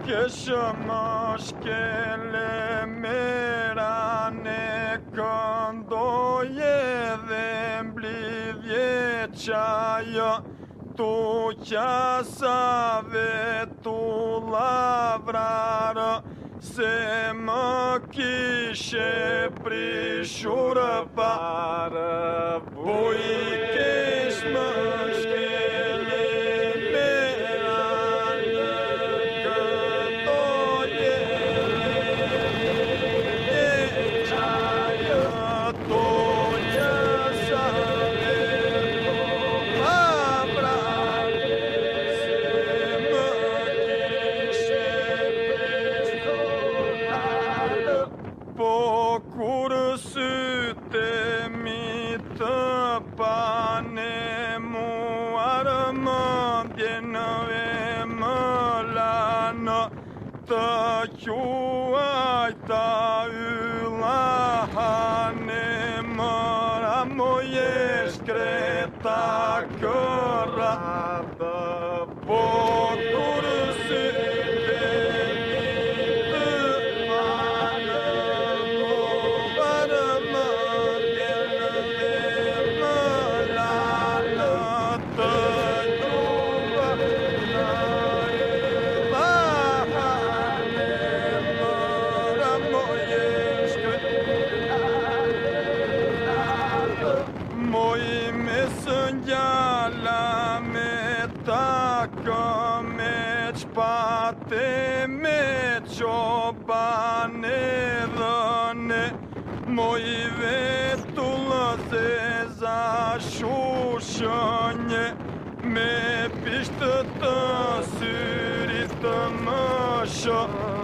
Keshëm shkele mera ne këndoje dhe mblidhje qajo tu qasave tu lavrarë se më kishe prishur parë kesh më shkele Po kur syte mi të pane muar mëndjen e më lanë të quaj ta ylla hane mëra moje shkreta këra po kur syte Gjalla me takë me qpate me qobane dhëne moj vetullë zeza shushënje me pishtë të syrit të më shë